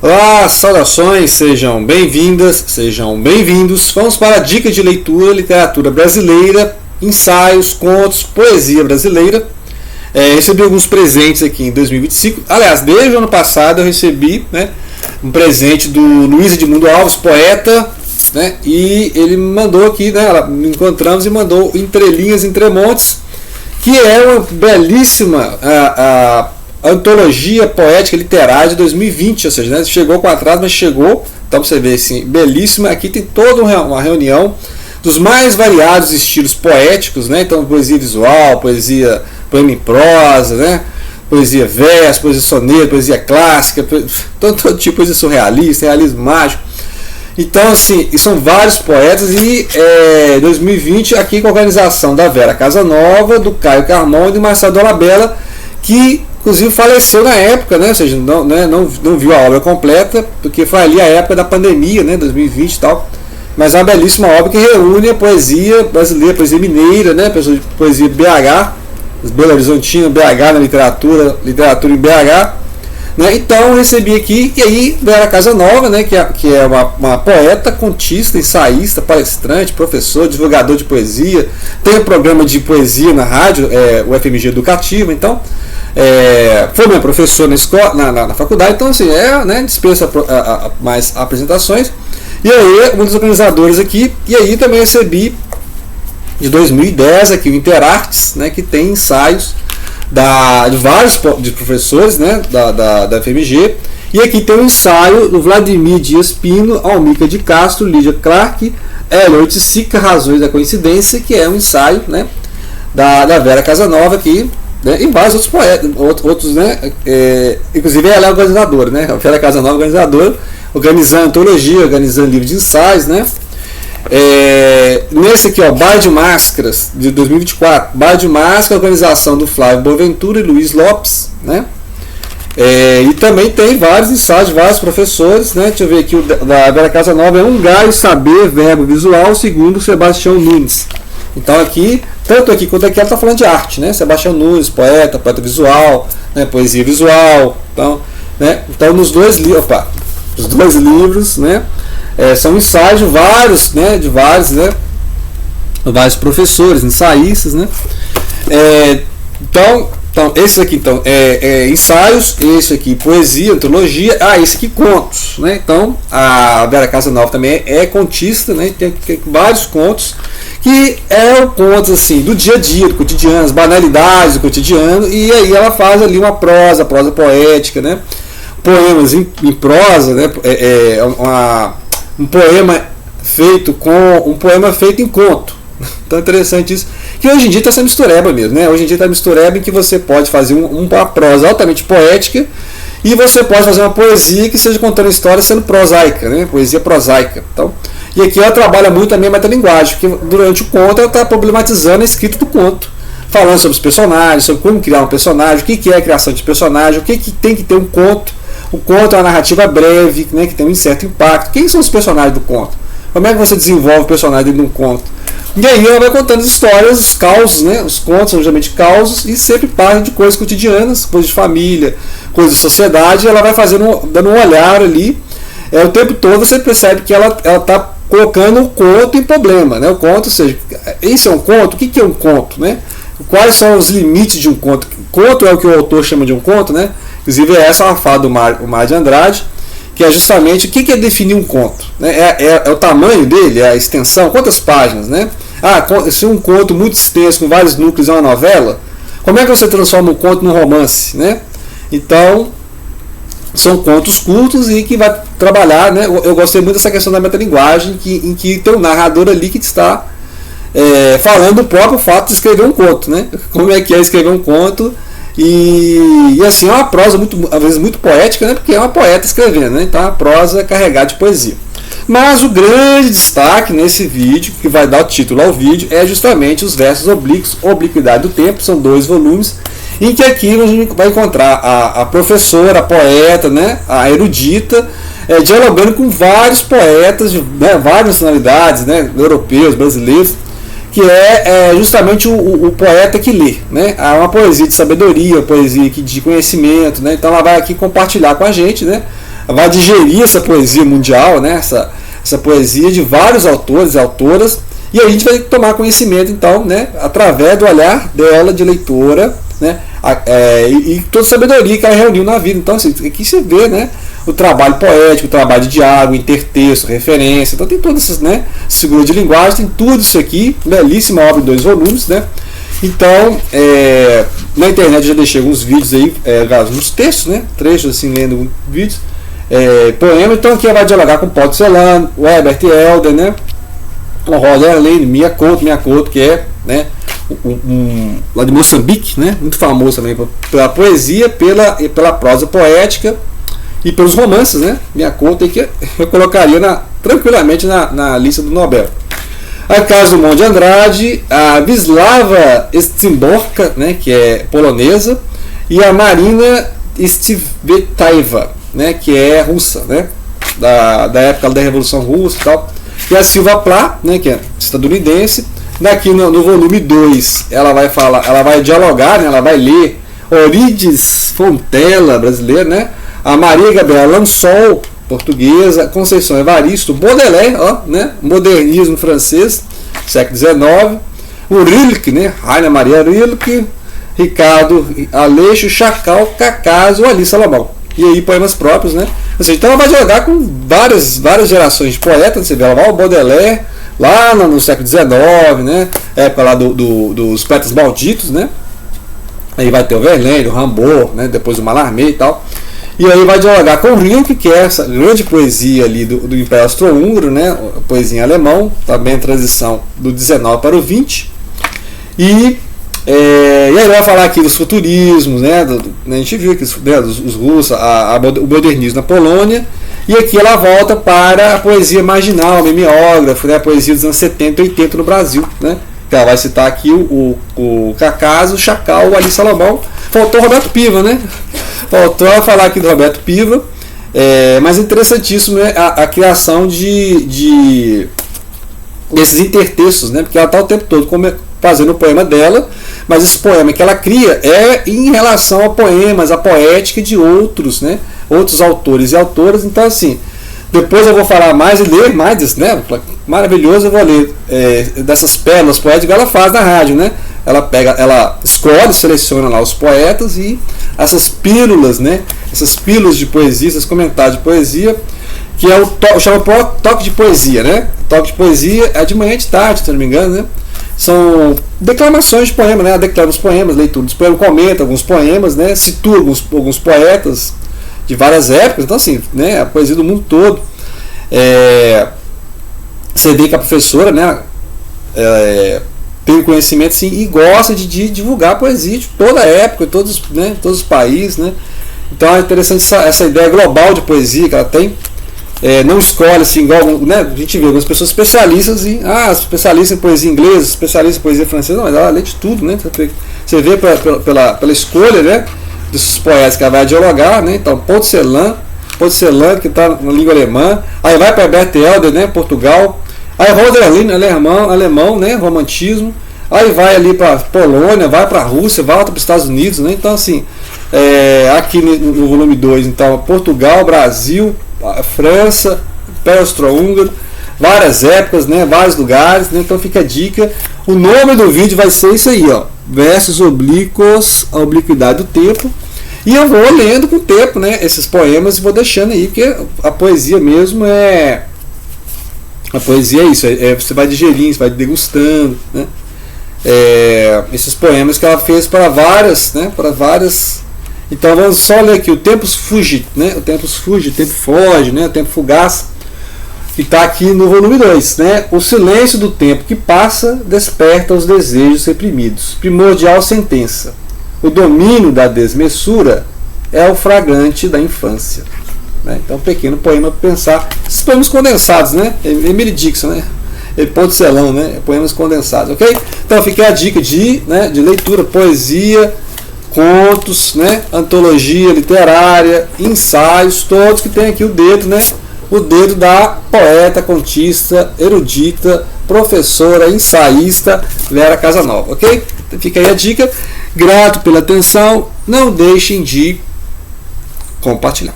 Olá, saudações, sejam bem-vindas, sejam bem-vindos. Vamos para a dica de leitura, literatura brasileira, ensaios, contos, poesia brasileira. Recebi alguns presentes aqui em 2025. Aliás, desde o ano passado eu recebi um presente do Luiz Edmundo Alves, poeta, e ele me mandou aqui, me encontramos e mandou Entre Linhas, Entre Montes, que é uma belíssima antologia poética literária de 2020, ou seja, chegou com atraso, mas chegou, então você vê assim, belíssima. Aqui tem toda uma reunião dos mais variados estilos poéticos, então poesia visual, poema em prosa, poesia verso, poesia soneto, poesia clássica, todo tipo de poesia surrealista, realismo mágico. Então, assim, são vários poetas e 2020 aqui com a organização da Vera Casanova, do Caio Carmon e do Marcelo Dolabella, que inclusive faleceu na época, ou seja, não viu a obra completa, porque foi ali a época da pandemia, 2020 e tal. Mas é uma belíssima obra que reúne a poesia brasileira, poesia mineira, poesia BH, Belo Horizontina, BH na literatura em BH. Então eu recebi aqui, e aí Vera Casanova, que é uma poeta, contista, ensaísta, palestrante, professor, divulgador de poesia, tem um programa de poesia na rádio, o FMG Educativa, então foi minha professora na escola, na faculdade, então assim, dispensa mais apresentações. E aí, um dos organizadores aqui, e aí também recebi de 2010 aqui o Interartes, que tem ensaios de vários professores da FMG, e aqui tem um ensaio do Vladimir Dias Pino, Almica de Castro, Lídia Clark, Hélio Oiticica, Razões da Coincidência, que é um ensaio da Vera Casanova aqui, e vários outros poetas, inclusive ela é organizadora, a Vera Casanova é organizadora, organizando antologia, organizando livro de ensaios, nesse aqui, Bar de Máscaras, de 2024, Bar de Máscara, organização do Flávio Boaventura e Luiz Lopes, e também tem vários ensaios, vários professores, deixa eu ver aqui, o da Vera Casanova é Um Galho, Saber, Verbo Visual, segundo Sebastião Nunes. Então aqui, tanto aqui quanto aqui ela está falando de arte, Sebastião Nunes, poeta visual, poesia visual, então nos dois livros, os dois livros, são ensaios de vários, vários professores, ensaístas, então esses aqui ensaios, esse aqui poesia, antologia, esse aqui contos, então a Vera Casanova também é contista, tem vários contos que contos assim do dia a dia, do cotidiano, as banalidades do cotidiano, e aí ela faz ali uma prosa poética, poemas em prosa, um poema feito em conto. Então é interessante isso, que hoje em dia está essa mistureba mesmo, hoje em dia está a mistureba em que você pode fazer uma prosa altamente poética e você pode fazer uma poesia que seja contando história sendo prosaica, poesia prosaica. Então, e aqui ela trabalha muito também a metalinguagem, porque durante o conto ela está problematizando a escrita do conto, falando sobre os personagens, sobre como criar um personagem, o que é a criação de personagem, o que tem que ter um conto. O conto é uma narrativa breve, que tem um certo impacto. Quem são os personagens do conto? Como é que você desenvolve o personagem dentro de um conto? E aí ela vai contando as histórias, os causos, os contos são geralmente causos, e sempre partem de coisas cotidianas, coisas de família, coisas de sociedade, e ela vai dando um olhar ali. O tempo todo você percebe que ela está colocando o conto em problema. O conto, ou seja, isso é um conto? O que é um conto? Quais são os limites de um conto? Conto é o que o autor chama de um conto, Inclusive essa é uma fala do Mário de Andrade, que é justamente o que é definir um conto. É o tamanho dele, é a extensão, quantas páginas, se um conto muito extenso, com vários núcleos, é uma novela, como é que você transforma um conto num romance? Então, são contos curtos e que vai trabalhar, eu gostei muito dessa questão da metalinguagem, em que tem um narrador ali que está falando o próprio fato de escrever um conto, como é que é escrever um conto. E assim, é uma prosa às vezes muito poética, porque é uma poeta escrevendo, então é uma prosa carregada de poesia. Mas o grande destaque nesse vídeo, que vai dar o título ao vídeo, é justamente os versos oblíquos, Obliquidade do Tempo, são 2 volumes, em que aqui a gente vai encontrar a professora, a poeta, a erudita, dialogando com vários poetas de várias nacionalidades, europeus, brasileiros, que é justamente o poeta que lê, É uma poesia de sabedoria, uma poesia de conhecimento, Então ela vai aqui compartilhar com a gente, vai digerir essa poesia mundial, né? Essa poesia de vários autores e autoras, e a gente vai tomar conhecimento, então, né? Através do olhar dela, de leitora, né? E toda a sabedoria que ela reuniu na vida. Então, assim, aqui você vê, né? O trabalho poético, o trabalho de diálogo, intertexto, referência. Então tem todas essas, né? Figuras de linguagem, tem tudo isso aqui. Belíssima obra em 2 volumes, né? Então, na internet eu já deixei alguns vídeos aí, alguns textos, né? Trechos assim, lendo vídeos, poemas. Então aqui vai dialogar com Paul Celan, o Herbert Helder, né? O Roger Lane, Mia Couto, que é, né? Lá de Moçambique, né? Muito famoso também pela poesia, pela prosa poética e pelos romances, né? Minha conta que eu colocaria tranquilamente na lista do Nobel. A Casa Dumont de Andrade, a Wisława Szymborska, né? Que é polonesa, e a Marina Tsvetaeva, né? Que é russa, né? Da época da Revolução Russa e tal. E a Silvia Plath, né? Que é estadunidense. Daqui no volume 2 ela vai dialogar, né? Ela vai ler Eurídice Fontella, brasileira, né? A Maria Gabriela Lansol, portuguesa, Conceição Evaristo, Baudelaire, né? Modernismo francês, século XIX, o Rilke, né? Rainer Maria Rilke, Ricardo Aleixo, Chacal, Cacaso, Ali Salomão. E aí poemas próprios, né? Ou seja, então ela vai dialogar com várias gerações de poetas, você vê, ela vai ao Baudelaire, lá no século XIX, né? Época lá dos poetas malditos, né? Aí vai ter o Verlaine, o Rimbaud, né? Depois o Mallarmé e tal. E aí vai dialogar com o Rilke, que é essa grande poesia ali do Império Austro-Húngaro, né? Poesia em alemão, também a transição do 19 para o 20. E aí vai falar aqui dos futurismos, né? A gente viu aqui né, os russos, o modernismo na Polônia. E aqui ela volta para a poesia marginal, mimeógrafo, né? A poesia dos anos 70 e 80 no Brasil, né? Ela vai citar aqui o Cacaso, o Chacal, o Ali Salomão. Faltou o Roberto Piva, né? Faltou a falar aqui do Roberto Piva. Mas é interessantíssimo, né? A criação desses intertextos, né? Porque ela está o tempo todo fazendo o poema dela, mas esse poema que ela cria é em relação a poemas, a poética de outros, né? Outros autores e autoras. Então, assim, depois eu vou falar mais e ler mais disso, né? Maravilhoso, eu vou ler dessas pérolas poéticas que ela faz na rádio, né? Ela escolhe, seleciona lá os poetas e essas pílulas, né? Essas pílulas de poesia, esses comentários de poesia, que é chama toque de poesia, né? Toque de poesia é de manhã e de tarde, se não me engano, né? São declamações de poemas, né? Ela declara os poemas, leitura dos poemas, comenta alguns poemas, né? Situa alguns poetas de várias épocas. Então, assim, né? A poesia do mundo todo. Você vê que a professora, né? Tem conhecimento, sim, e gosta de divulgar a poesia de toda a época, todos os países, né? Então é interessante essa ideia global de poesia que ela tem. Não escolhe assim, igual, né? A gente vê algumas pessoas especialistas em poesia inglesa, especialistas em poesia francesa, não, mas ela lê de tudo, né? Você vê pela escolha, né? Desses poetas que ela vai dialogar, né? Então, Paul Celan, que está na língua alemã, aí vai para Herbert Helder, né? Portugal, aí Roger Lane, alemão, né? Romantismo, aí vai ali para Polônia, vai para a Rússia, volta para os Estados Unidos, né? Então, assim, aqui no volume 2, então, Portugal, Brasil, França, Império Austro-Húngaro, várias épocas, né, vários lugares, né, então fica a dica. O nome do vídeo vai ser isso aí, ó, Versos Oblíquos, a Obliquidade do Tempo. E eu vou lendo com o tempo, né, esses poemas e vou deixando aí, porque a poesia mesmo a poesia é isso, você vai digerindo, você vai degustando, né, esses poemas que ela fez para várias. Então vamos só ler aqui o Tempus Fugit, né? O tempo foge, né? O tempo fugaz, que está aqui no volume 2, né? O silêncio do tempo que passa desperta os desejos reprimidos. Primordial sentença. O domínio da desmessura é o flagrante da infância. Né? Então, um pequeno poema para pensar. Esses poemas condensados, né? Emily Dixon, né? Paul Celan, né? Poemas condensados, ok? Então fica a dica de leitura, poesia, contos, né, antologia literária, ensaios, todos que tem aqui o dedo, né, o dedo da poeta, contista, erudita, professora, ensaísta Vera Casanova, ok? Fica aí a dica. Grato pela atenção, não deixem de compartilhar.